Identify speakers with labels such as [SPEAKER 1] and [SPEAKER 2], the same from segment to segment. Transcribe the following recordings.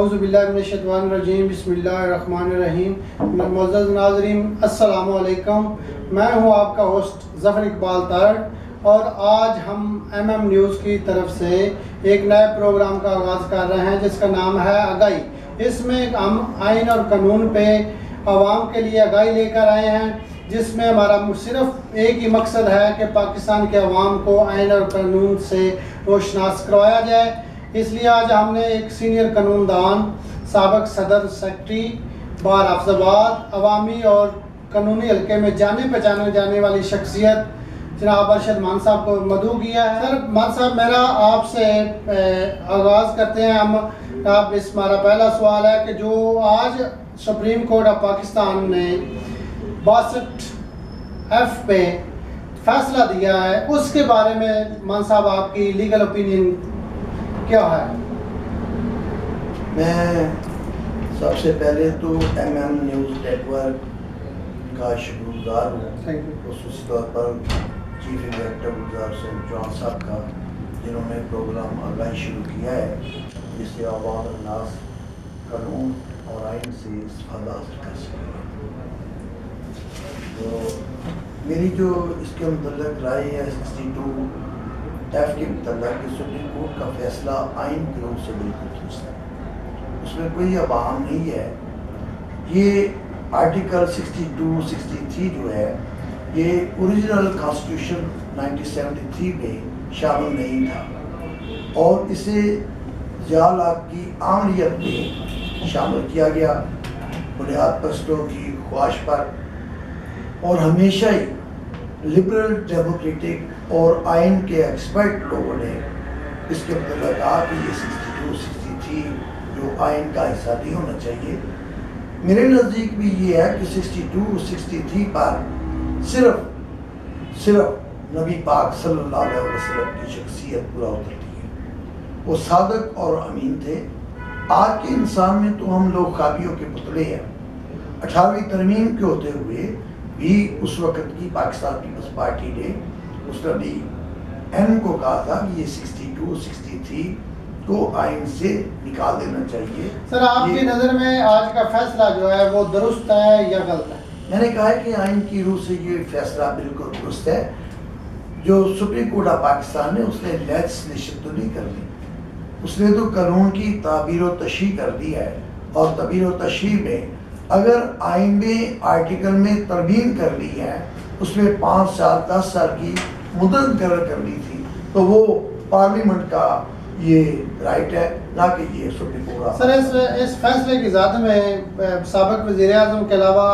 [SPEAKER 1] اعوذ باللہ من الشیطان الرجیم بسم اللہ الرحمن الرحیم. معزز ناظرین السلام علیکم. میں ہوں آپ کا ہوسٹ ظفر اقبال تارڑ اور آج ہم MM نیوز کی طرف سے ایک نئے پروگرام کا آغاز کر رہے ہیں جس کا نام ہے آگاہی. اس میں ہم آئین اور قانون پہ عوام کے لیے آگاہی لے کر آئے ہیں جس میں ہمارا صرف ایک ہی مقصد ہے کہ پاکستان کے عوام کو آئین اور قانون سے روشناس کروایا جائے. اس لیے آج ہم نے ایک سینئر قانون دان، سابق صدر سیکرٹری بار حافظ آباد، عوامی اور قانونی حلقے میں جانے پہچانے جانے والی شخصیت جناب ارشد مان صاحب کو مدعو کیا ہے. سر مان صاحب، میرا آپ سے آغاز کرتے ہیں. ہمارا پہلا سوال ہے کہ جو آج سپریم کورٹ آف پاکستان نے 62F پہ فیصلہ دیا ہے، اس کے بارے میں مان صاحب آپ کی لیگل اوپینین کیا ہے؟
[SPEAKER 2] میں سب سے پہلے تو MM نیوز نیٹ ورک کا شکر گزار ہوں، خصوصی طور پر چیف ایگزیکٹو گلزار حسین چوہان صاحب کا، جنہوں نے پروگرام آگاہی شروع کیا ہے جس سے عوام الناس قانون اور آئین سے استفادہ حاصل کر سکے. تو میری جو اس کے متعلق رائے ہے 62F کے متعلق کہ سپریم کورٹ کا فیصلہ آئین کی روح سے بالکل درست ہے، اس میں کوئی ابہام نہیں ہے. یہ آرٹیکل 62 63 جو ہے یہ اوریجنل کانسٹیٹیوشن 1973 میں شامل نہیں تھا اور اسے جال آگ کی عملیت میں شامل کیا گیا بنیاد پرستوں کی خواہش پر، اور ہمیشہ ہی لبرل ڈیموکریٹک اور آئین کے ایکسپرٹ لوگوں نے اس کے متعلق کہا کہ یہ 62 63 جو آئین کا حصہ نہیں ہونا چاہیے. میرے نزدیک بھی یہ ہے کہ 62 63 پر صرف نبی پاک صلی اللہ علیہ وسلم کی شخصیت پورا اترتی ہے. وہ صادق اور امین تھے. آج کے انسان میں تو ہم لوگ خوابیوں کے پتلے ہیں. 18ویں ترمیم کے ہوتے ہوئے بھی اس وقت کی پاکستان پیپلز پارٹی نے مستقبی این کو کہا تھا کہ یہ 62 63 کو آئین سے نکال دینا چاہیے.
[SPEAKER 1] سر آپ کی نظر میں آج کا فیصلہ جو ہے وہ درست ہے یا غلط ہے؟
[SPEAKER 2] میں نے کہا ہے کہ آئین کی روح سے یہ فیصلہ بالکل درست ہے. جو سپریم کورٹ آف پاکستان نے اس نے لیجسلیشن تو نہیں کر دی، اس نے تو قانون کی تعبیر و تشریح کر دی ہے، اور تعبیر و تشریح میں اگر آئین میں آرٹیکل میں ترمیم کر لی ہے، اس میں 5 سال 10 سال کی مدت مقرر کر لی تھی، تو وہ پارلیمنٹ کا یہ رائٹ ہے، نہ کہ یہ سپریم کورٹ.
[SPEAKER 1] سر اس فیصلے کی ذات میں سابق وزیر اعظم کے علاوہ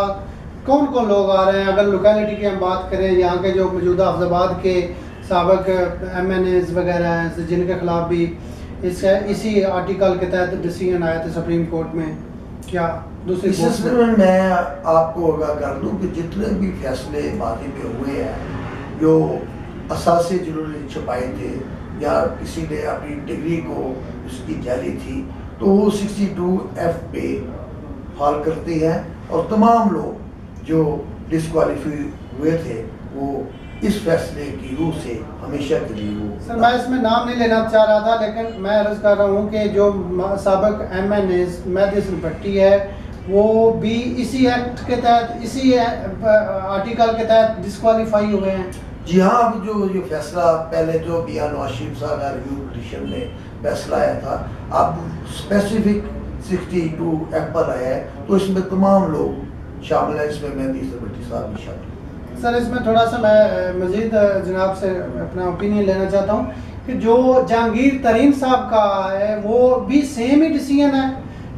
[SPEAKER 1] کون کون لوگ آ رہے ہیں؟ اگر لوکیلٹی کی ہم بات کریں، یہاں کے جو موجودہ حافظ آباد کے سابق MNAs وغیرہ ہیں جن کے خلاف بھی اسی آرٹیکل کے تحت ڈیسیژن آیا تھا سپریم کورٹ میں، کیا دوسری
[SPEAKER 2] اس سلسلے میں میں آپ کو آگاہ کر دوں کہ جتنے بھی فیصلے ماضی میں ہوئے ہیں جو اثاثے جنہوں نے چھپائے تھے یا کسی نے اپنی ڈگری کو اس کی جعلی تھی، تو وہ 62F پہ فال کرتے ہیں، اور تمام لوگ جو ڈسکوالیفائی ہوئے تھے وہ اس فیصلے کی روح سے ہمیشہ کے لیے وہ.
[SPEAKER 1] سر میں اس میں نام نہیں لینا چاہ رہا تھا، لیکن میں عرض کر رہا ہوں کہ جو سابق MNAs مہدی حسن بھٹی ہے وہ بھی اسی ایکٹ کے تحت، اسی آرٹیکل کے تحت ڈسکوالیفائی ہوئے ہیں.
[SPEAKER 2] جی ہاں، اب جو یہ فیصلہ پہلے جو بیا نواز شریف صاحب کا ریویو پٹیشن میں فیصلہ آیا تھا، اب اسپیسیفک 62F پر آیا ہے، تو اس میں تمام لوگ شامل ہیں. اس میں مہدی حسن بھٹی صاحب بھی شامل ہیں.
[SPEAKER 1] سر اس میں تھوڑا سا میں مزید جناب سے اپنا اوپینین لینا چاہتا ہوں کہ جو جہانگیر ترین صاحب کا ہے وہ بھی سیم ہی ڈیسیژن ہے،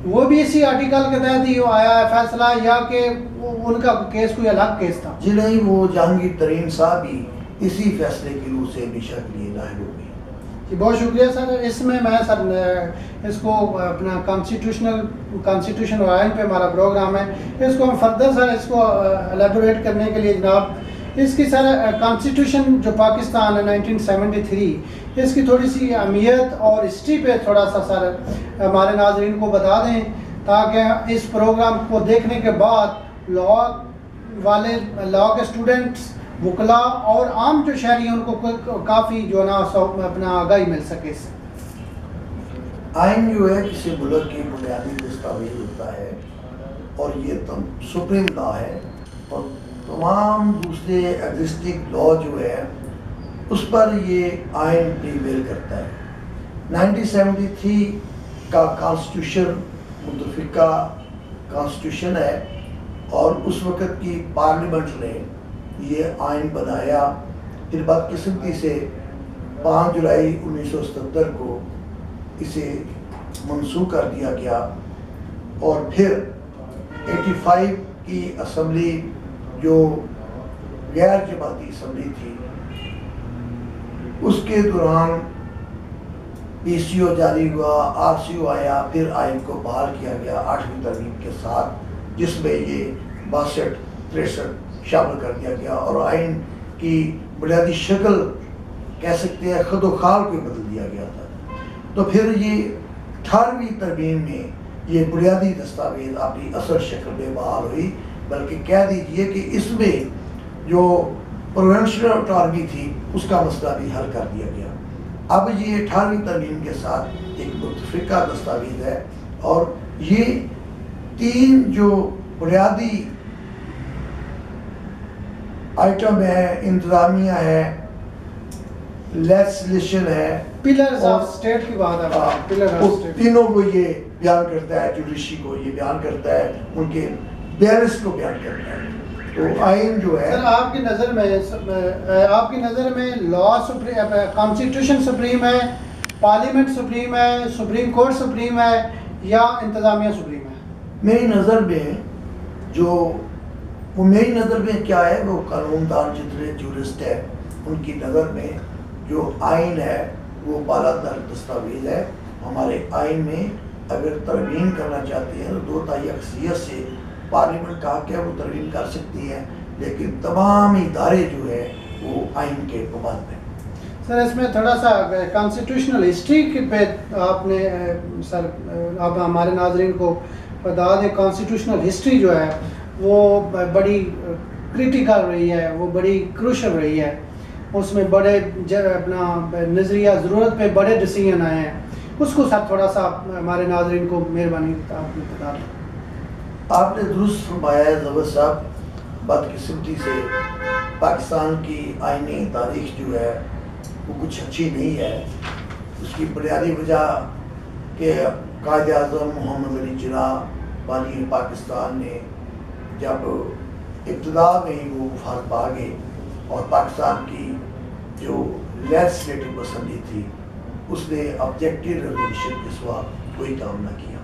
[SPEAKER 1] وہ بھی اسی آرٹیکل کے تحت ہی آیا ہے فیصلہ، یا کہ ان کا کیس کوئی الگ کیس تھا؟
[SPEAKER 2] جی نہیں، وہ جہانگیر ترین صاحب ہی اسی فیصلے کی روح سے ہمیشہ کے لیے لاحق ہو گئے.
[SPEAKER 1] جی بہت شکریہ سر. اس میں سر اس کو اپنا کانسٹیٹیوشن اور آئین پہ ہمارا پروگرام ہے، اس کو ہم فردر سر اس کو الیبوریٹ کرنے کے لیے جناب اس کی سر کانسٹیٹیوشن جو پاکستان ہے 1973، اس کی تھوڑی سی اہمیت اور ہسٹری پہ تھوڑا سا سر ہمارے ناظرین کو بتا دیں، تاکہ اس پروگرام کو دیکھنے کے بعد لا کے اسٹوڈنٹس، وکلاء اور عام جو شہری ہیں ان کو کافی جو ہے نا اپنا آگاہی مل سکے.
[SPEAKER 2] آئین جو ہے کسی ملک کی بنیادی دستاویز ہوتا ہے اور یہ سپریم لا ہے اور تمام دوسرے ایگزسٹنگ لا جو ہے اس پر یہ آئین پریویل کرتا ہے۔ 1973 کا کانسٹیٹیوشن متفقہ کانسٹیٹیوشن ہے اور اس وقت کی پارلیمنٹ نے یہ آئین بنایا۔ پھر بدقسمتی سے 5 جولائی 1977 کو اسے منسوخ کر دیا گیا اور پھر 85 کی اسمبلی جو غیر جماعتی اسمبلی تھی اس کے دوران پی سی او جاری ہوا، آر سی او آیا، پھر آئین کو بحال کیا گیا 8ویں ترمیم کے ساتھ، جس میں یہ 62 63 شامل کر دیا گیا اور آئین کی بنیادی شکل کہہ سکتے ہیں خد و خال کو بدل دیا گیا تھا۔ تو پھر یہ 18ویں ترمیم میں یہ بنیادی دستاویز اپنی اصل شکل میں بحال ہوئی، بلکہ کہہ دیجئے کہ اس میں جو پروونشل اٹارمی تھی اس کا مسئلہ بھی حل کر دیا گیا۔ اب یہ 18ویں ترمیم کے ساتھ ایک متفقہ دستاویز ہے اور یہ 3 جو بنیادی آئٹم ہے، انتظامیہ ہے، لیجسلیشن ہے،
[SPEAKER 1] پلرز آف اسٹیٹ کی بات ہے، پلر آف اسٹیٹ،
[SPEAKER 2] تینوں کو یہ بیان کرتا ہے، جوڈیشری کو یہ بیان کرتا ہے، ان کے بیلنس کو بیان کرتا ہے۔ تو آئین جو ہے
[SPEAKER 1] سر آپ کی نظر میں لا کانسٹیٹیوشن سپریم ہے، پارلیمنٹ سپریم ہے، سپریم کورٹ سپریم ہے یا انتظامیہ سپریم ہے؟
[SPEAKER 2] میری نظر میں میری نظر میں کیا ہے، وہ قانون دان جتنے جورسٹ ہیں ان کی نظر میں جو آئین ہے وہ بالاتر دستاویز ہے۔ ہمارے آئین میں اگر ترمیم کرنا چاہتے ہیں تو 2/3 اکثریت سے پارلیمنٹ کا حق ہے، وہ ترمیم کر سکتی ہے، لیکن تمام ادارے جو ہے وہ آئین کے پابند ہیں۔
[SPEAKER 1] سر اس میں تھوڑا سا کانسٹیٹیوشنل ہسٹری پہ آپ نے سر آپ ہمارے ناظرین کو بتا دیں، کانسٹیٹیوشنل ہسٹری جو ہے وہ بڑی کریٹیکل رہی ہے، وہ بڑی کروشل رہی ہے، اس میں بڑے اپنا نظریہ ضرورت پہ بڑے ڈیسیجن آئے ہیں، اس کو سر تھوڑا سا ہمارے ناظرین کو مہربانی آپ نے بتا دیں۔
[SPEAKER 2] آپ نے درست فرمایا ہے ظفر صاحب، بدقسمتی سے پاکستان کی آئینی تاریخ جو ہے وہ کچھ اچھی نہیں ہے۔ اس کی بنیادی وجہ کہ قائد اعظم محمد علی جناح بانی پاکستان نے جب ابتدا میں ہی وہ وفات پا گئے اور پاکستان کی جو لیجسلیٹو اسمبلی تھی اس نے آبجیکٹو ریزولوشن کے سوا کوئی کام نہ کیا۔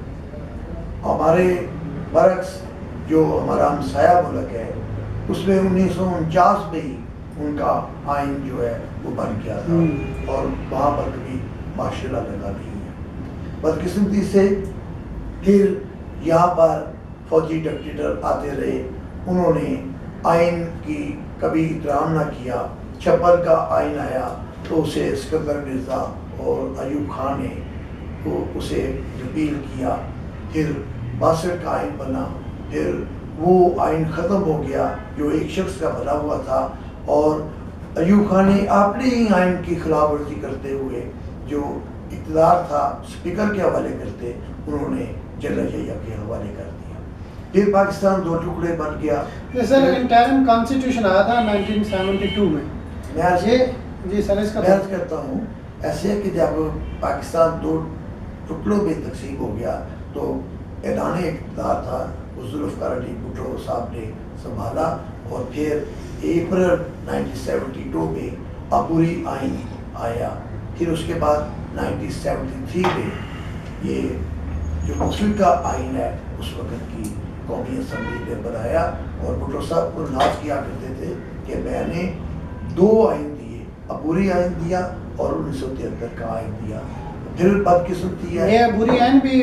[SPEAKER 2] ہمارے برعکس جو ہمارا ہمسایہ ملک ہے اس میں 1949 میں ہی ان کا آئین جو ہے وہ بن گیا تھا اور وہاں پر کبھی ماشاء اللہ لگا نہیں ہے۔ بدقسمتی سے پھر یہاں پر فوجی ڈکٹیٹر آتے رہے، انہوں نے آئین کی کبھی احترام نہ کیا۔ 56 کا آئین آیا تو اسے اسکندر مرزا اور ایوب خان نے اسے ریپیل کیا، پھر 62 کا آئین بنا، پھر وہ آئین ختم ہو گیا جو ایک شخص کا بنا ہوا تھا، اور ایوب خان نے اپنے ہی آئین کی خلاف ورزی کرتے ہوئے جو اقتدار تھا اسپیکر کے حوالے کرتے، انہوں نے جنرل یحییٰ کے حوالے کر دیا۔ پھر پاکستان 2 ٹکڑے بن گیا۔
[SPEAKER 1] سر انٹرم کانسٹیٹیوشن آیا تھا 1972 میں، جی سر اس کا
[SPEAKER 2] میں عرض کرتا ہوں ایسے ہے کہ جب پاکستان 2 ٹکڑوں میں تقسیم ہو گیا تو اعلان اقتدار تھا وہ ذوالفقار علی بھٹو صاحب نے سنبھالا، اور پھر اپریل 1972 میں عبوری آئین آیا، پھر اس کے بعد 1973 میں یہ جو متفقہ آئین ہے اس وقت کی قومی اسمبلی نے بنایا، اور بھٹو صاحب کو ناز کیا کرتے تھے کہ میں نے 2 آئین دیے، عبوری آئین دیا اور 1973 کا آئین دیا۔ پھر بدقسمتی ہے
[SPEAKER 1] یہ عبوری آئین بھی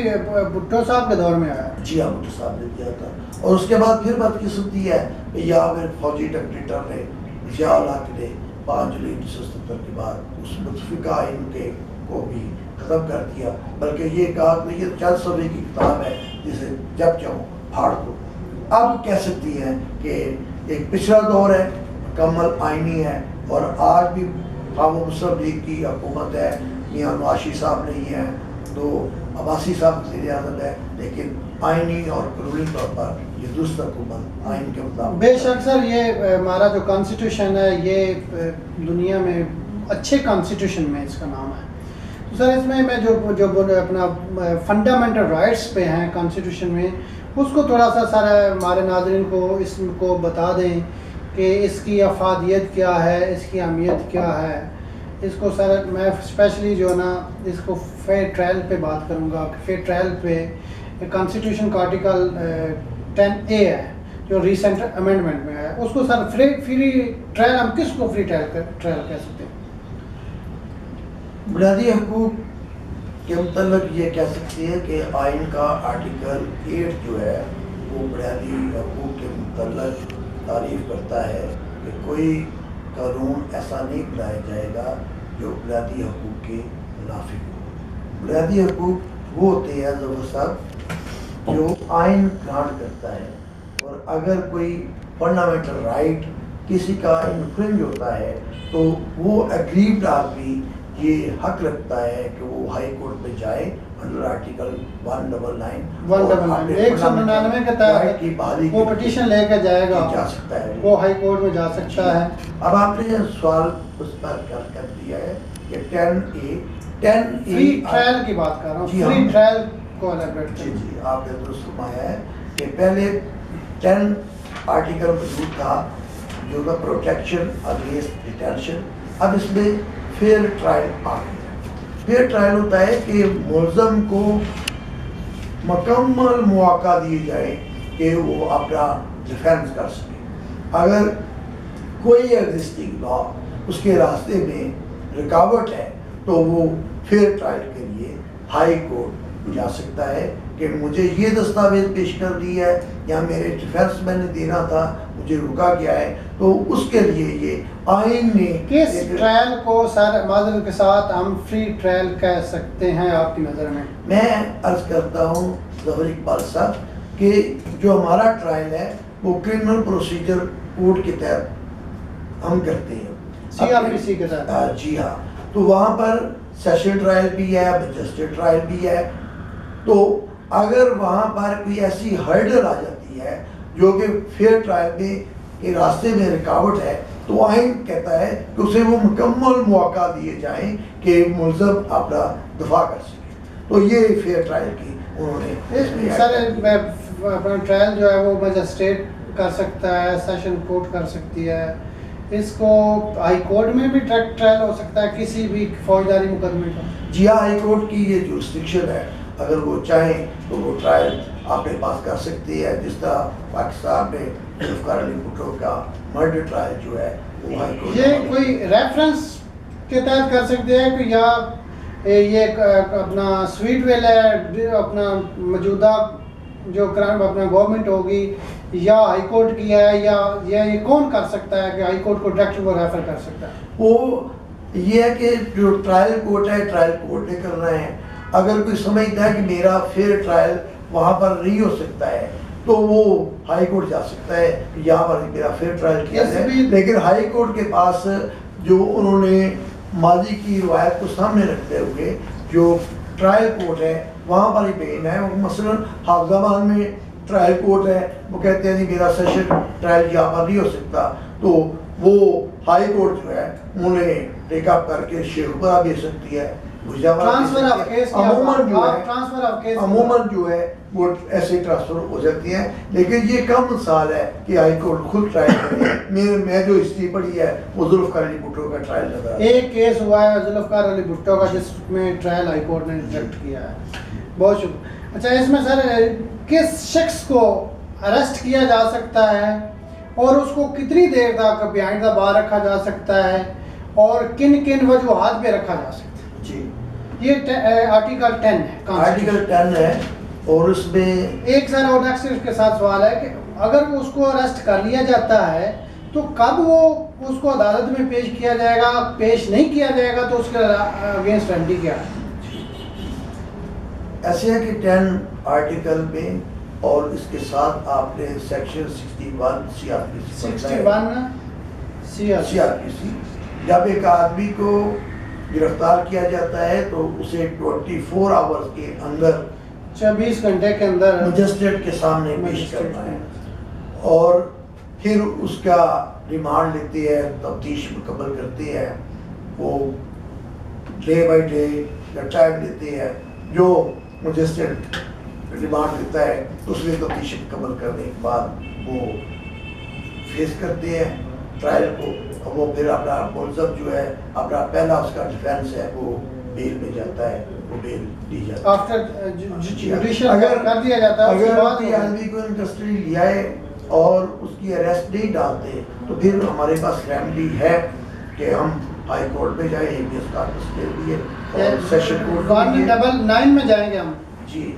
[SPEAKER 1] بھٹو صاحب کے دور میں آیا،
[SPEAKER 2] جی ہاں بھٹو صاحب نے دیا تھا، اور اس کے بعد پھر بدقسمتی ہے یہاں پھر فوجی ڈکٹیٹر نے ضیاء الحق نے 5 جولائی 1977 کے بعد اس متفقہ آئین کے کو بھی ختم کر دیا، بلکہ یہ کہا کہ یہ چند صفحے کی کتاب ہے جسے جب چاہو پھاڑ دو۔ اب کہہ سکتی ہیں کہ ایک پچھلا دور ہے، مکمل آئینی ہے، اور آج بھی عوام مسلم لیگ کی حکومت ہے، میاں نواشی صاحب نہیں ہیں، تو عباسی صاحب وزیر اعظم ہے، لیکن آئینی اور قانونی طور پر یہ درست حکومت آئین کے مطابق.
[SPEAKER 1] بے شک سر، یہ ہمارا جو کانسٹیٹیوشن ہے یہ دنیا میں اچھے کانسٹیٹیوشن میں اس کا نام ہے. تو سر اس میں جو اپنا فنڈامنٹل رائٹس پہ ہیں کانسٹیٹیوشن میں، اس کو تھوڑا سا سر ہمارے ناظرین کو اس کو بتا دیں کہ اس کی افادیت کیا ہے، اس کی اہمیت کیا ہے. اس کو سر میں اسپیشلی جو ہے نا اس کو فیئر ٹرائل پہ بات کروں گا. فیئر ٹرائل پہ کانسٹیٹیوشن کا آرٹیکل 10A ہے جو ریسنٹ امینڈمنٹ میں ہے، اس کو سر فری ٹرائل، ہم کس کو فری ٹرائل کہہ سکتے ہیں؟
[SPEAKER 2] بنیادی حقوق کے متعلق یہ کہہ سکتے ہیں کہ آئین کا آرٹیکل 8 جو ہے وہ بنیادی حقوق کے متعلق تعریف کرتا ہے کہ کوئی قانون ایسا نہیں بنایا جائے گا جو بنیادی حقوق کے منافق ہو. بنیادی حقوق وہ ہوتے ہیں ظفر صاحب جو آئین گرانٹ کرتا ہے، اور اگر کوئی فنڈامنٹل رائٹ کسی کا انفرنج ہوتا ہے تو وہ ایگریوڈ آدمی یہ حق رکھتا ہے کہ وہ ہائی کورٹ میں جائے انڈر آرٹیکل 199
[SPEAKER 1] کے تحت وہ پٹیشن لے کے جائے گا،
[SPEAKER 2] جا سکتا ہے،
[SPEAKER 1] وہ ہائی کورٹ میں جا سکتا ہے.
[SPEAKER 2] اب آپ نے سوال اس پر کر دیا ہے کہ 10A
[SPEAKER 1] فری ٹرائل کی بات کر رہا ہوں. فری ٹرائل کو الیبریٹ
[SPEAKER 2] جی آپ نے درست فرمایا ہے کہ پہلے 10 آرٹیکل موجود تھا جو کہ پروٹیکشن اگینسٹ ڈیٹینشن. اب اس میں فیئر ٹرائل آ گیا. فیئر ٹرائل ہوتا ہے کہ ملزم کو مکمل مواقع دیے جائے کہ وہ اپنا ڈیفینس کر سکے. اگر کوئی ایگزسٹنگ لا اس کے راستے میں رکاوٹ ہے تو وہ فیئر ٹرائل کے لیے ہائی کورٹ جا سکتا ہے کہ مجھے یہ دستاویز پیش کر دی ہے یا میرے ڈیفینس میں نے دینا تھا مجھے رکا گیا ہے، تو اس کے لیے یہ آئین نے
[SPEAKER 1] کس ٹرائل کو سر معذرت کے ساتھ ہم فری ٹرائل کہہ سکتے ہیں آپ کی نظر میں؟
[SPEAKER 2] میں عرض کرتا ہوں ظفر اقبال صاحب کہ جو ہمارا ٹرائل ہے وہ کرمنل پروسیجر کوڈ کے تحت ہم کرتے ہیں،
[SPEAKER 1] CRPC کے تحت.
[SPEAKER 2] جی ہاں. تو وہاں پر سیشن ٹرائل بھی ہے، مجسٹریٹ ٹرائل بھی ہے. تو اگر وہاں پر کوئی ایسی ہرڈل آ جاتی ہے جو کہ فیئر ٹرائل میں کے راستے میں رکاوٹ ہے تو آئین کہتا ہے کہ اسے وہ مکمل مواقع دیے جائیں کہ ملزم اپنا دفاع کر سکے. تو یہ فیئر ٹرائل کی انہوں نے
[SPEAKER 1] سر اپنا ٹرائل جو ہے وہ مجسٹریٹ کر سکتا ہے، سیشن کورٹ کر سکتی ہے. اس کو ہائی کورٹ میں بھی ٹرائل ہو سکتا ہے کسی بھی فوجداری مقدمے کا؟
[SPEAKER 2] جی ہاں، ہائی کورٹ کی یہ جورسڈکشن ہے، اگر وہ چاہیں تو وہ ٹرائل اپنے پاس کر سکتی ہے. جس طرح پاکستان میں ذوالفقار علی بھٹو کا مرڈر ٹرائل جو ہے وہ ہائی کورٹ
[SPEAKER 1] یہ کوئی ریفرنس کے تحت کر سکتے ہیں کہ یا یہ اپنا سویٹ ویل ہے اپنا موجودہ جو کرائم اپنا گورنمنٹ ہوگی یا ہائی کورٹ کی ہے، یا یہ کون کر سکتا ہے کہ ہائی کورٹ کو ڈائریکٹ وہ ریفر کر سکتا ہے؟
[SPEAKER 2] وہ یہ ہے کہ جو ٹرائل کورٹ ہے ٹرائل کورٹ نے کرنا ہے. اگر کوئی سمجھتا ہے کہ میرا فیئر ٹرائل وہاں پر نہیں ہو سکتا ہے تو وہ ہائی کورٹ جا سکتا ہے کہ یہاں پر میرا فیئر ٹرائل کیا جائے. لیکن ہائی کورٹ کے پاس جو انہوں نے ماضی کی روایت کو سامنے رکھتے ہوئے جو ٹرائل کورٹ ہے وہاں پر ہی بھیجنا ہے. مثلا حافظ آباد میں ٹرائل کورٹ ہے، وہ کہتے ہیں نہیں میرا سیشن ٹرائل یہاں پر نہیں ہو سکتا، تو وہ ہائی کورٹ جو ہے انہیں ٹیک اپ کر کے شیخوپورہ بھیج سکتی ہے. عموماً جو ہے وہ ایسے ٹرانسفر ہو جاتی ہیں. لیکن یہ کم مثال ہے کہ ہائی کورٹ خود ٹرائل کرے. میں جو ہسٹری پڑھی ہے وہ ذوالفقار علی بھٹو کا ٹرائل نظر آتا ہے.
[SPEAKER 1] ایک کیس ہوا ہے ذوالفقار علی بھٹو کا جس میں ٹرائل ہائی کورٹ نے ریجیکٹ کیا ہے. بہت شکریہ. اچھا، اس میں سر کس شخص کو اریسٹ کیا جا سکتا ہے اور اس کو کتنی دیر تک بیہائنڈ دا بار رکھا جا سکتا ہے اور کن کن وجوہات پہ رکھا جا سکتا ہے؟
[SPEAKER 2] جی،
[SPEAKER 1] یہ آرٹیکل 10 ہے.
[SPEAKER 2] آرٹیکل 10 ہے. اور اس میں
[SPEAKER 1] ایک سر اور نیکسٹ اس کے ساتھ سوال ہے کہ اگر اس کو اریسٹ کر لیا جاتا ہے تو کب وہ اس کو عدالت میں پیش کیا جائے گا؟ پیش نہیں کیا جائے گا تو اس کے اگینسٹ ریمیڈی کیا ہے؟
[SPEAKER 2] ایسے ہے کہ 10 آرٹیکل میں اور اس کے ساتھ آپ نے سیکشن 61 CRPC
[SPEAKER 1] جب ایک آدمی
[SPEAKER 2] گرفتار کیا جاتا ہے تو اسے 24 آورز کے اندر
[SPEAKER 1] 24 گھنٹے کے اندر
[SPEAKER 2] مجسٹریٹ کے سامنے پیش کرنا ہے، اور پھر اس کا ریمانڈ لیتی ہے، تفتیش مکمل کرتی ہے، وہ ڈے بائی ڈے یا ٹائم لیتی ہے، جو مجسٹریٹ ریمانڈ دیتا ہے اس میں تفتیش مکمل کرنے کے بعد وہ فیس کرتے ہیں ٹرائل کو، اور وہ پھر اپنا ملزم جو ہے اپنا پہلا اس کا ڈیفینس ہے وہ بیل میں جاتا ہے، وہ بیل دی جاتی ہے
[SPEAKER 1] آفٹر جوڈیشل کر دیا جاتا ہے۔
[SPEAKER 2] اگر کوئی آدمی کو ان کسٹڈی لیا ہے اور اس کی اریسٹ نہیں ڈالتے تو پھر ہمارے پاس ریمیڈی ہے کہ ہم ہائی کورٹ میں جائیں، ہیبیس کارپس کے لیے، اور سیشن کورٹ
[SPEAKER 1] 199 میں جائیں گے ہم،
[SPEAKER 2] جی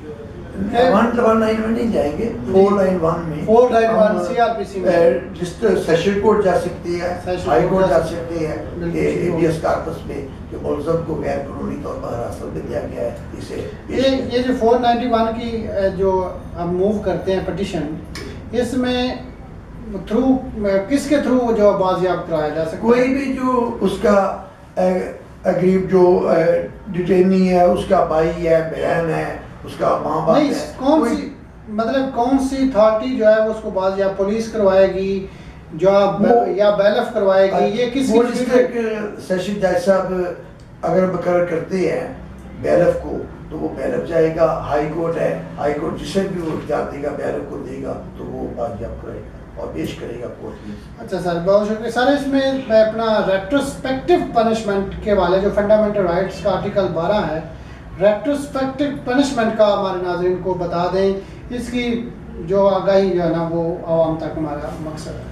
[SPEAKER 2] 199 میں نہیں جائیں گے، 491 میں
[SPEAKER 1] 491 CRPC میں
[SPEAKER 2] جس سیشن کورٹ جا سکتی ہے، ہائی کورٹ جا سکتی ہے، ہیبیس کارپس میں کہ ملزم کو غیر قانونی طور پر حراست میں دیا گیا ہے، اسے
[SPEAKER 1] یہ جو 491 کی جو ہم موو کرتے ہیں پٹیشن، اس میں تھرو کس کے تھرو جو بازیاب کرایا جا سکتا ہے؟
[SPEAKER 2] کوئی بھی جو اس کا اگریب جو ڈیٹینی ہے، اس کا بھائی ہے، بہن ہے، اس کا ماں باپ
[SPEAKER 1] نہیں،
[SPEAKER 2] ہے،
[SPEAKER 1] کون سی مطلب کون سی اتھارٹی جو ہے وہ اس کو بازیاب پولیس کروائے گی جو یا بیلف کروائے گی، یہ کس
[SPEAKER 2] کی سیشن جج صاحب اگر مقرر کرتے ہیں بیلف کو تو وہ بیلف جائے گا، ہائی کورٹ ہے، ہائی کورٹ جسے بھی وہ اختیار دے گا بیلف کو دے گا تو وہ بازیاب کرے گا اور پیش کرے گا کورٹ میں۔
[SPEAKER 1] اچھا سر، بہت شکریہ سر۔ اس میں اپنا ریٹروسپیکٹو پنشمنٹ کے والے جو فنڈامنٹل رائٹس کا آرٹیکل 12 ہے، ریٹروسپیکٹو پنشمنٹ کا ہمارے ناظرین کو بتا دیں، اس کی جو آگاہی جو ہے نا وہ عوام تک ہمارا مقصد ہے۔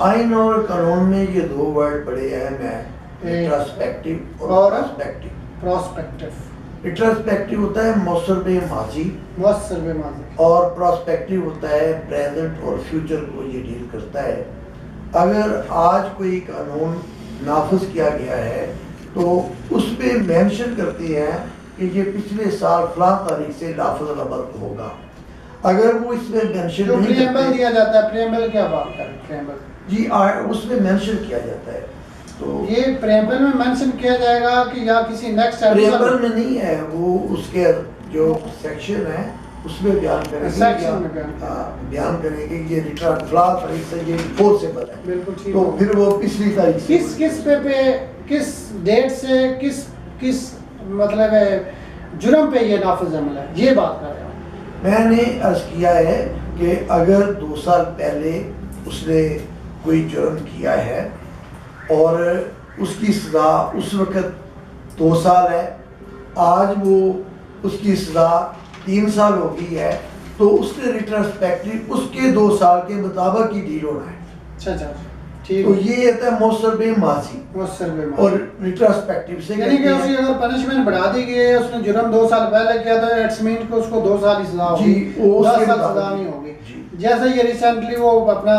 [SPEAKER 2] آئین اور قانون میں یہ دو ورڈ بڑے اہم ہیں، ریٹروسپیکٹو اور پراسپیکٹو۔ ریٹروسپیکٹو ہوتا ہے مؤثر بے ماضی،
[SPEAKER 1] مؤثر بے ماضی،
[SPEAKER 2] اور پراسپیکٹو ہوتا ہے پریزنٹ اور فیوچر کو یہ ڈیل کرتا ہے۔ اگر آج کوئی قانون نافذ کیا گیا ہے تو اس پہ مینشن کرتے ہیں کہ یہ پچھلے سال فلاں تاریخ سے نافذ العمل ہوگا، اگر وہ اس میں مینشن
[SPEAKER 1] جو
[SPEAKER 2] نہیں
[SPEAKER 1] پریمبل
[SPEAKER 2] کرتے،
[SPEAKER 1] دیا جاتا ہے، پریمبل کیا بات کریں، پریمبل
[SPEAKER 2] جی اس میں مینشن کیا جاتا ہے، تو
[SPEAKER 1] یہ پریمبل میں مینشن کیا جائے گا کہ یا کسی نیکسٹ
[SPEAKER 2] پریمبل میں نہیں ہے، وہ اس کے جو سیکشن ہے اس میں بیان کریں گے، بیان کریں گے کہ یہ ریٹرن فلاں تاریخ سے یہ فورسیبل ہے،
[SPEAKER 1] بالکل ٹھیک،
[SPEAKER 2] تو پھر وہ پچھلی تاریخ سے
[SPEAKER 1] کس پہ کس ڈیٹ سے کس مطلب جرم پہ یہ نافذ عمل ہے، یہ بات کر رہے ہیں۔
[SPEAKER 2] میں نے عرض کیا ہے کہ اگر 2 سال پہلے اس نے کوئی جرم کیا ہے اور اس کی سزا اس وقت 2 سال ہے، آج وہ اس کی سزا 3 سال ہو گئی ہے، تو اس نے ریٹروسپیکٹو اس کے 2 سال کے مطابق ہی ڈیل ہونا ہے۔
[SPEAKER 1] اچھا اچھا ٹھیک،
[SPEAKER 2] تو یہ ہوتا ہے مؤثر بے ماضی،
[SPEAKER 1] مؤثر بے ماضی،
[SPEAKER 2] اور ریٹروسپیکٹو سے
[SPEAKER 1] یعنی کہ اسی اگر پنشمنٹ بڑھا دی گئی ہے، اس نے جرم 2 سال پہلے کیا تو اٹس مین کہ اس کو 2 سال ہی سزا ہوگی، 10 سال سزا نہیں ہوگی۔ جیسے یہ ریسنٹلی وہ اپنا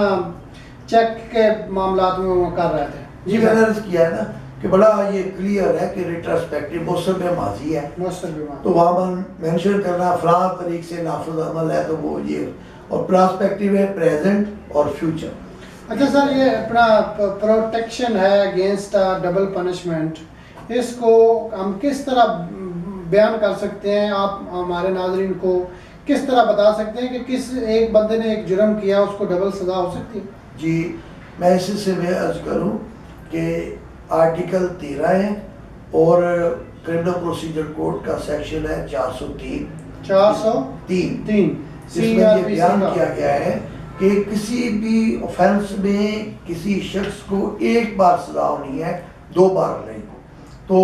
[SPEAKER 1] چیک کے معاملات میں وہ کر رہے تھے،
[SPEAKER 2] جی میں نے عرض کیا ہے نا کہ بڑا یہ کلیئر ہے کہ ریٹروسپیکٹو مؤثر بے ماضی ہے،
[SPEAKER 1] مؤثر بے ماضی،
[SPEAKER 2] تو وہاں پر مینشن کرنا فلاں طریق سے نافذ عمل ہے تو وہ یہ، اور پراسپیکٹو ہے پریزنٹ اور فیوچر۔
[SPEAKER 1] اچھا سر، یہ اپنا پروٹیکشن ہے اگینسٹ ڈبل پنشمنٹ، اس کو ہم کس طرح بیان کر سکتے ہیں؟ آپ ہمارے ناظرین کو کس طرح بتا سکتے ہیں کہ کس ایک بندے نے ایک جرم کیا اس کو ڈبل سزا ہو سکتی ہے؟
[SPEAKER 2] جی میں اس سے میں عرض کروں کہ آرٹیکل 13 ہے اور کرمنل پروسیجر کوڈ کا سیکشن ہے 403 جس میں یہ بیان کیا گیا ہے کہ کسی بھی offense میں کسی شخص کو ایک بار سزا ہونی ہے، 2 بار نہیں۔ تو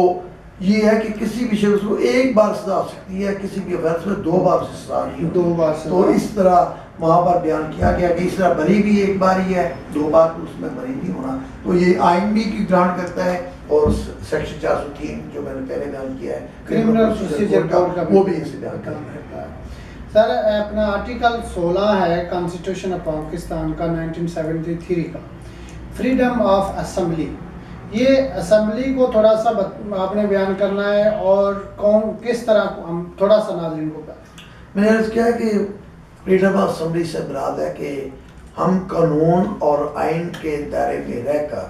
[SPEAKER 2] یہ ہے کہ کسی بھی شخص کو ایک بار سزا ہو سکتی ہے، کسی بھی offense میں 2 بار سے سزا نہیں ہوتی۔
[SPEAKER 1] 2 بار
[SPEAKER 2] تو اس طرح وہاں پر بیان کیا گیا کہ اس طرح بری بھی ایک بار ہی ہے، 2 بار تو اس میں بری نہیں ہونا۔ تو یہ آئین بھی کی گرانٹ کرتا ہے، اور سیکشن 403 جو میں نے پہلے بیان کیا ہے
[SPEAKER 1] کرمنل پروسیجر کوڈ کا
[SPEAKER 2] وہ بھی اسے بیان کرتا ہے۔
[SPEAKER 1] سر اپنا آرٹیکل 16 ہے کانسٹیٹیوشن آف پاکستان کا 1973 کا، فریڈم آف اسمبلی، یہ اسمبلی کو تھوڑا سا آپ نے بیان کرنا ہے، اور کس طرح ہم تھوڑا سا ناظرین کو
[SPEAKER 2] میں نے عرض کیا کہ فریڈم آف اسمبلی سے مراد ہے کہ ہم قانون اور آئین کے دائرے میں رہ کر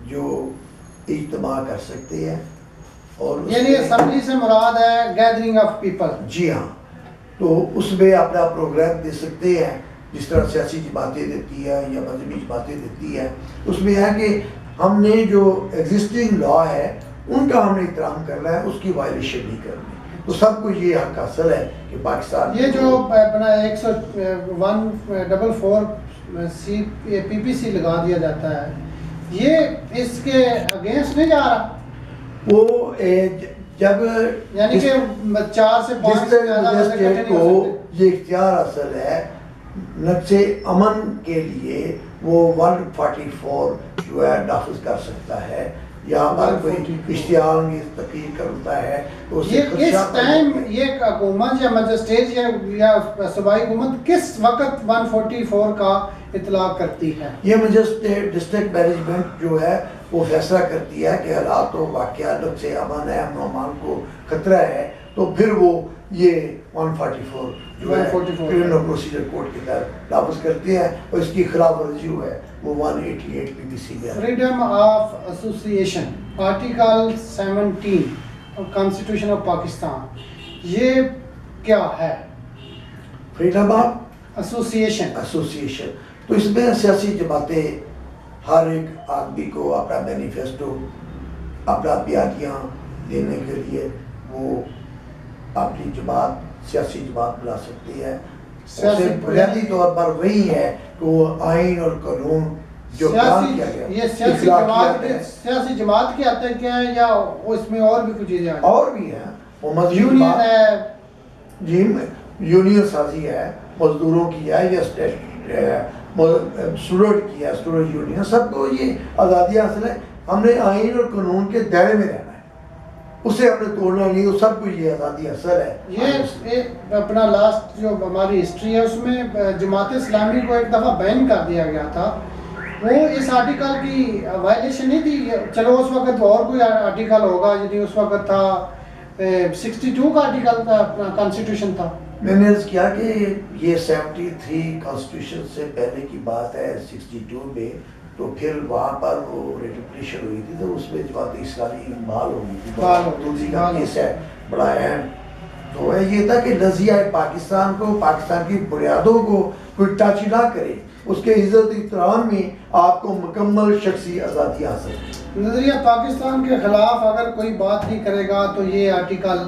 [SPEAKER 2] جو اجتماع کر سکتے ہیں. اور
[SPEAKER 1] یعنی اسمبلی سے مراد ہے گیدرنگ آف پیپل.
[SPEAKER 2] جی ہاں, تو اس میں اپنا پروگرام دے سکتے ہیں جس طرح سیاسی جماعتیں دیتی ہیں یا مذہبی جماعتیں دیتی ہیں. اس میں ہے کہ ہم نے جو ایگزسٹنگ لا ہے ان کا ہم نے احترام کرنا ہے, اس کی وائلیشن نہیں کرنی. تو سب کو یہ حق حاصل ہے کہ پاکستان
[SPEAKER 1] یہ جو اپنا 144 سی پی پی سی لگا دیا جاتا ہے, یہ اس کے اگینسٹ نہیں جا رہا؟
[SPEAKER 2] وہ جب
[SPEAKER 1] یعنی کہ 4 سے 5
[SPEAKER 2] اسٹیٹ کو یہ اختیار حاصل ہے نقص امن کے لیے, وہ 144 جو ہے نافذ کر سکتا ہے. یہاں پر کوئی اشتعال انگیز تقریر کرتا ہے تو
[SPEAKER 1] یہ کس ٹائم یہ حکومت یا مجسٹریٹ یا صوبائی حکومت کس وقت 144 کا اطلاق کرتی ہے؟
[SPEAKER 2] یہ مجسٹریٹ ڈسٹرکٹ مینجمنٹ جو ہے وہ فیصلہ کرتی ہے کہ حالات و واقعات سے امن ہے, امن و امان کو خطرہ ہے, تو پھر وہ یہ 144 جو ہے کرمنل پروسیجر کوڈ کے تحت نافذ کرتے ہیں, اور اس کی خلاف ورزی جو ہے وہ 188 پی پی سی میں.
[SPEAKER 1] Freedom of association article 17 constitution of Pakistan, یہ کیا ہے؟
[SPEAKER 2] فریڈم آف ایسوسیشن تو اس میں سیاسی جماعتیں ہر ایک آدمی کو اپنا مینیفیسٹو, اپنا بیانیاں دینے کے لیے وہ اپنی جماعت, سیاسی جماعت بنا سکتی ہے. بنیادی طور پر وہی ہے کہ وہ آئین اور قانون جو بیان کیا گیا.
[SPEAKER 1] یہ سیاسی جماعت کے آتے کیا ہے یا اس میں اور بھی کچھ چیزیں ہیں؟
[SPEAKER 2] اور بھی ہیں, وہ
[SPEAKER 1] یونین ہے,
[SPEAKER 2] جی یونین سازی ہے, مزدوروں کی ہے یا اسٹوڈنٹ کی ہے, اسٹوڈنٹ یونین, سب کو یہ آزادی حاصل ہے. ہم نے آئین اور قانون کے دائرے میں رہنا ہے, اسے ہم نے توڑنا نہیں, تو سب کو یہ آزادی حاصل ہے.
[SPEAKER 1] یہ اپنا لاسٹ جو ہماری ہسٹری ہے اس میں جماعت اسلامی کو ایک دفعہ بین کر دیا گیا تھا, وہ اس آرٹیکل کی وائلیشن نہیں تھی. چلو اس وقت اور کوئی آرٹیکل ہوگا, یعنی اس وقت تھا 62 کا آرٹیکل تھا, اپنا کانسٹیٹیوشن تھا.
[SPEAKER 2] میں نے عرض کیا کہ یہ 73 کانسٹیٹیوشن سے پہلے کی بات ہے, 62 میں تو پھر وہاں پر وہ ریٹیپلیشن ہوئی تھی, تو اس میں جماعت اسلامی بحال ہو گئی تھی. دوسری کا کیس ہے بڑا اہم, تو یہ تھا کہ نظریہ پاکستان کو, پاکستان کی بنیادوں کو کوئی ٹچ نہ کرے, اس کے عزت احترام میں آپ کو مکمل شخصی آزادی حاصل ہے.
[SPEAKER 1] نظریہ پاکستان کے خلاف اگر کوئی بات نہیں کرے گا تو یہ آرٹیکل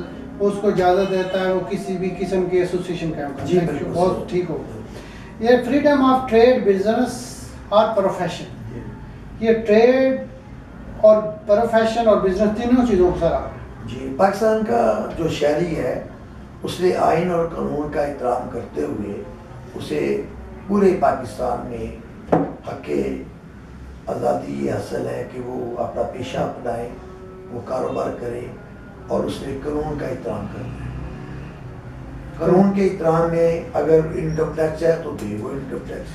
[SPEAKER 1] اس کو اجازت دیتا ہے وہ کسی بھی قسم کی ایسوسیشن قائم کرتا ہے.
[SPEAKER 2] جی بالکل,
[SPEAKER 1] بہت ٹھیک ہو. یہ فریڈم آف ٹریڈ, بزنس اور پروفیشن, یہ ٹریڈ اور پروفیشن اور بزنس تینوں چیزوں کو سرا.
[SPEAKER 2] جی, پاکستان کا جو شہری ہے اس نے آئین اور قانون کا احترام کرتے ہوئے اسے پورے پاکستان میں حق آزادی یہ حاصل ہے کہ وہ اپنا پیشہ اپنائے, وہ کاروبار کرے, اور اس نے قانون کا احترام کرنا ہے. قانون کے احترام میں اگر انکم ٹیکس ہے تو دے وہ انکم ٹیکس,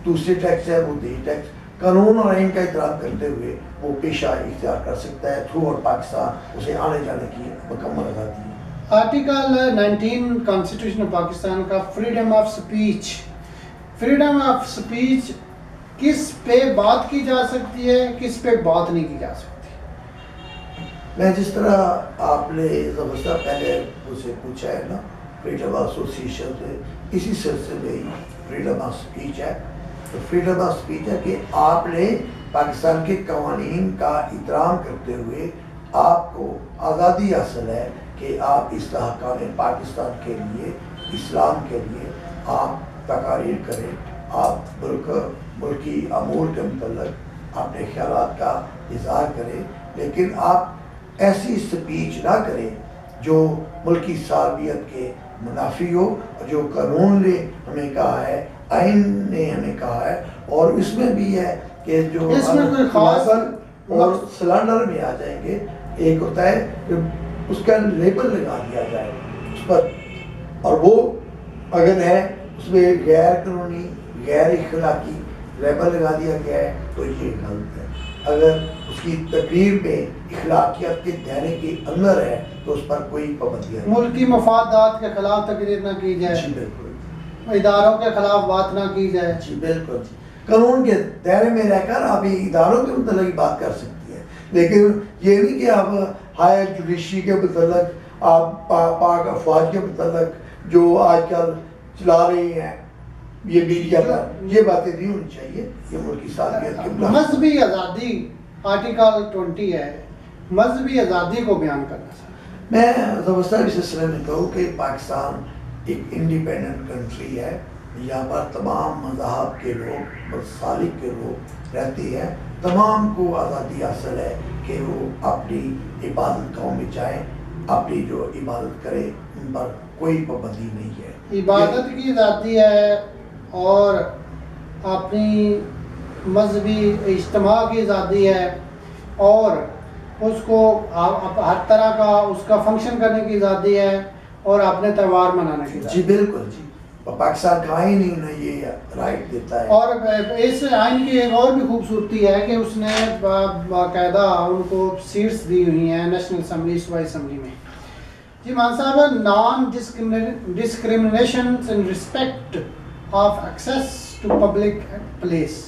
[SPEAKER 2] دوسرے ٹیکس ہے وہ دے ٹیکس. قانون اور آئین کا احترام کرتے ہوئے وہ پیشہ اختیار کر سکتا ہے. تھرو اور پاکستان اسے آنے جانے کی مکمل آزادی ہے.
[SPEAKER 1] آرٹیکل 19 کانسٹیٹیوشن آف پاکستان کا freedom of speech, freedom of speech کس پہ بات کی جا سکتی ہے, کس پہ بات نہیں کی جا سکتی؟
[SPEAKER 2] میں جس طرح آپ نے زبردست پہلے مجھ سے پوچھا ہے نا, فریڈم آف ایسوسیشن سے اسی سلسلے میں ہی فریڈم آف اسپیچ ہے. تو فریڈم آف اسپیچ ہے کہ آپ نے پاکستان کے قوانین کا احترام کرتے ہوئے آپ کو آزادی حاصل ہے کہ آپ استحکام پاکستان کے لیے, اسلام کے لیے آپ تقاریر کریں, آپ ملکی امور کے متعلق اپنے خیالات کا اظہار کریں, لیکن آپ ایسی سپیچ نہ کریں جو ملکی صالحیت کے منافی ہو, جو قانون نے ہمیں کہا ہے, آئین نے ہمیں کہا ہے. اور اس میں بھی ہے کہ جو
[SPEAKER 1] اس میں کوئی خاص
[SPEAKER 2] اور سلنڈر میں آ جائیں گے, ایک ہوتا ہے کہ اس کا لیبل لگا دیا جائے اس پر, اور وہ اگر ہے اس میں غیر قانونی غیر اخلاقی لیبل لگا دیا گیا ہے تو یہ غلط ہے. اگر اس کی تقریر میں اخلاقیات کے دائرے کے اندر ہے تو اس پر کوئی پابندی نہیں.
[SPEAKER 1] ملکی مفادات کے خلاف تقریر نہ کی جائے,
[SPEAKER 2] جی بالکل,
[SPEAKER 1] اداروں کے خلاف بات نہ کی جائے.
[SPEAKER 2] جی بالکل, قانون کے دائرے میں رہ کر آپ اداروں کے متعلق بات کر سکتی ہے, لیکن یہ نہیں کہ آپ ہائر جوڈیشری کے متعلق، آپ پاک افواج کے متعلق جو آج کل چلا رہی ہیں یہ میڈیا پر، یہ باتیں نہیں ہونی چاہیے. یہ ملکی سالمیت کے خلاف.
[SPEAKER 1] مذہبی آزادی آرٹیکل 20 ہے، مذہبی آزادی کو بیان کرنا سر.
[SPEAKER 2] میں ضبط اس سلسلے میں کہوں کہ پاکستان ایک انڈیپینڈنٹ کنٹری ہے. یہاں پر تمام مذاہب کے لوگ، مسالک کے لوگ رہتے ہیں. تمام کو آزادی حاصل ہے کہ وہ اپنی عبادت گاہوں میں جائیں، اپنی جو عبادت کرے ان پر کوئی پابندی نہیں ہے.
[SPEAKER 1] عبادت کی آزادی ہے اور اپنی مذہبی اجتماع کی آزادی ہے اور اس کو ہر طرح کا اس کا فنکشن کرنے کی آزادی ہے اور اپنے تہوار منانے کی آزادی.
[SPEAKER 2] جی بالکل جی. پاکستان کا آئین ہی انہیں یہ رائٹ دیتا ہے.
[SPEAKER 1] اور اس آئین کی ایک اور بھی خوبصورتی ہے کہ اس نے باقاعدہ ان کو سیٹس دی ہوئی ہیں نیشنل اسمبلی، صوبائی اسمبلی میں. جی مان صاحب، non discrimination in respect of access to public place.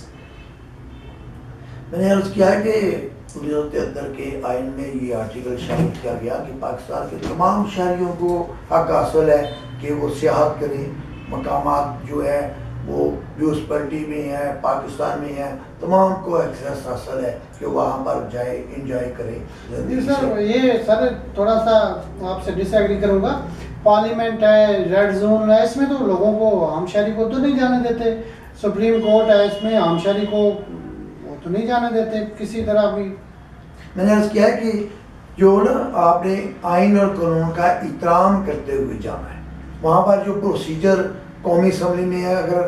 [SPEAKER 2] میں نے عرض کیا ہے کہ 1973 کے آئین میں یہ آرٹیکل شامل کیا گیا کہ پاکستان کے تمام شہریوں کو حق حاصل ہے کہ وہ سیاحت کریں. مقامات جو ہے وہ میونسپلٹی میں ہیں، پاکستان میں ہیں، تمام کو ایکسیس حاصل ہے کہ وہاں پر جائے، انجوائے کریں.
[SPEAKER 1] جی سر، یہ سر تھوڑا سا آپ سے ڈس ایگری کروں گا. پارلیمنٹ ہے، ریڈ زون ہے، اس میں تو لوگوں کو، عام شہری کو تو نہیں جانے دیتے. سپریم کورٹ ہے، اس میں عام شہری کو وہ تو نہیں جانے دیتے کسی طرح بھی.
[SPEAKER 2] میں نے عرض کیا ہے کہ جو نا آپ نے آئین اور قانون کا احترام کرتے ہوئے جانا ہے. وہاں پر جو پروسیجر قومی اسمبلی میں ہے، اگر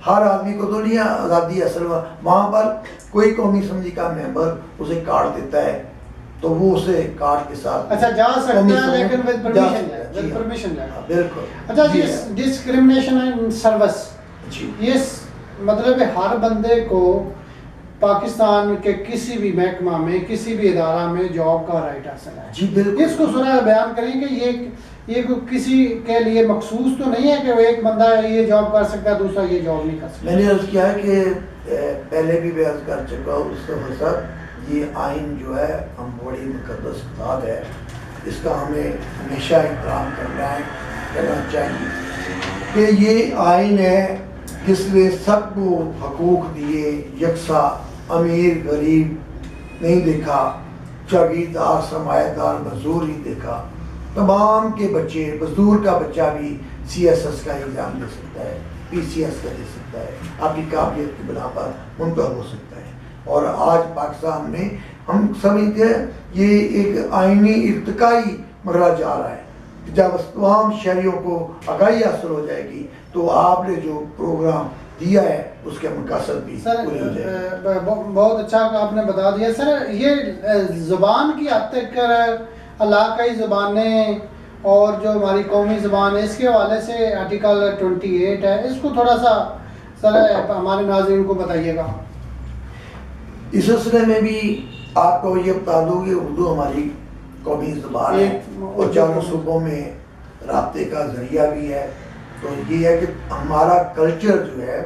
[SPEAKER 2] ہر آدمی کو تو نہیں آزادی اصل ہوا، وہاں پر کوئی قومی اسمبلی کا ممبر اسے کارڈ دیتا ہے تو وہ اسے کارڈ کے ساتھ
[SPEAKER 1] اچھا جا سکتا ہے لیکن ود پرمیشن ہے. ود پرمیشن ہے.
[SPEAKER 2] بالکل.
[SPEAKER 1] اچھا جی، ڈسکریمنیشن ان سروس،
[SPEAKER 2] جی
[SPEAKER 1] یہ مطلب ہے ہر بندے کو پاکستان کے کسی بھی محکمہ میں، کسی بھی ادارہ میں جاب کا رائٹ حاصل ہے.
[SPEAKER 2] جی بالکل.
[SPEAKER 1] اس کو ذرا بیان کریں کہ یہ کسی کے لیے مخصوص تو نہیں ہے کہ وہ ایک بندہ یہ جاب کر سکتا ہے دوسرا یہ جاب نہیں کر سکتا.
[SPEAKER 2] میں نے عرض کیا ہے کہ پہلے بھی بیان کر چکا ہوں مصطفیٰ صاحب، یہ آئین جو ہے ہم بڑی مقدس کتاب ہے، اس کا ہمیں ہمیشہ احترام کرنا چاہیے کہ یہ آئین ہے جس نے سب کو حقوق دیے، یکساں، امیر غریب نہیں دیکھا، جاگیردار سرمایہ دار مزدور ہی دیکھا. تمام کے بچے، مزدور کا بچہ بھی سی ایس ایس کا ایگزام دے سکتا ہے، پی سی ایس کا دے سکتا ہے، اپنی قابلیت کی بنا پر منتخب ہو سکتا ہے. اور آج پاکستان میں ہم سمجھتے ہیں یہ ایک آئینی ارتقائی مرحلہ جا رہا ہے. جب تمام شہریوں کو آگاہی حاصل ہو جائے گی تو آپ نے جو پروگرام دیا ہے اس کے مقاصد بھی پورے ہو جائے گے.
[SPEAKER 1] بہت اچھا آپ نے بتا دیا سر. یہ زبان کی حد تک علاقائی زبانیں اور جو ہماری قومی زبان ہے اس کے حوالے سے آرٹیکل 28 ہے، اس کو تھوڑا سا سر ہمارے ناظرین کو بتائیے گا.
[SPEAKER 2] اس سلسلے میں بھی آپ کو یہ بتا دوں کہ اردو ہماری قومی زبان ہے اور چاروں صوبوں میں رابطے کا ذریعہ بھی ہے. تو یہ ہے کہ ہمارا کلچر جو ہے،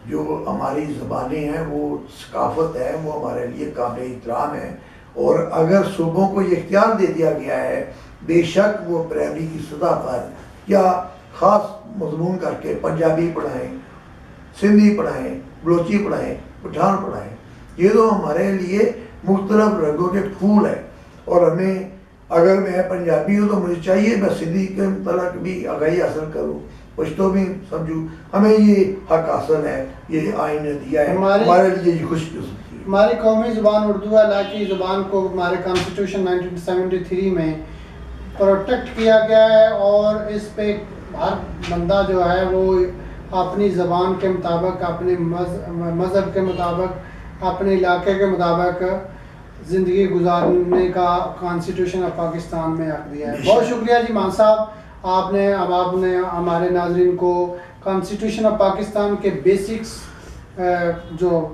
[SPEAKER 2] جو ہماری زبانیں ہیں، وہ ثقافت ہے، وہ ہمارے لیے قابل احترام ہے. اور اگر صوبوں کو یہ اختیار دے دیا گیا ہے، بے شک وہ پرائمری کی سطح پر یا خاص مضمون کر کے پنجابی پڑھائیں، سندھی پڑھائیں، بلوچی پڑھائیں، پٹھان پڑھائیں. یہ تو ہمارے لیے مختلف رنگوں کے پھول ہیں. اور ہمیں، اگر میں پنجابی ہوں تو مجھے چاہیے میں سندھی کے متعلق بھی آگاہی حاصل کروں، پشتو بھی سمجھوں. ہمیں یہ حق حاصل ہے، یہ آئین نے دیا ہے، ہمارے لیے یہ خوش قسمتی ہے.
[SPEAKER 1] ہماری قومی زبان اردو ہے. علاقائی زبان کو ہمارے کانسٹیٹیوشن 1973 میں پروٹیکٹ کیا گیا ہے اور اس پہ ہر بندہ جو ہے وہ اپنی زبان کے مطابق، اپنے مذہب کے مطابق، اپنے علاقے کے مطابق زندگی گزارنے کا کانسٹیٹیوشن آف پاکستان میں حق دیا ہے. بہت شکریہ جی مان صاحب، آپ نے ہمارے ناظرین کو کانسٹیٹیوشن آف پاکستان کے بیسکس جو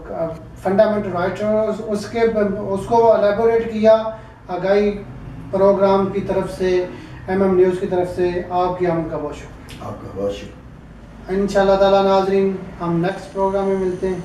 [SPEAKER 1] فنڈامنٹل رائٹ اس کو الیبوریٹ کیا. آگاہی پروگرام کی طرف سے، MM نیوز کی طرف سے آپ کی آمد کا بہت شکریہ.
[SPEAKER 2] آپ کا بہت شکریہ.
[SPEAKER 1] انشاءاللہ تعالیٰ ناظرین، ہم نیکسٹ پروگرام میں ملتے ہیں.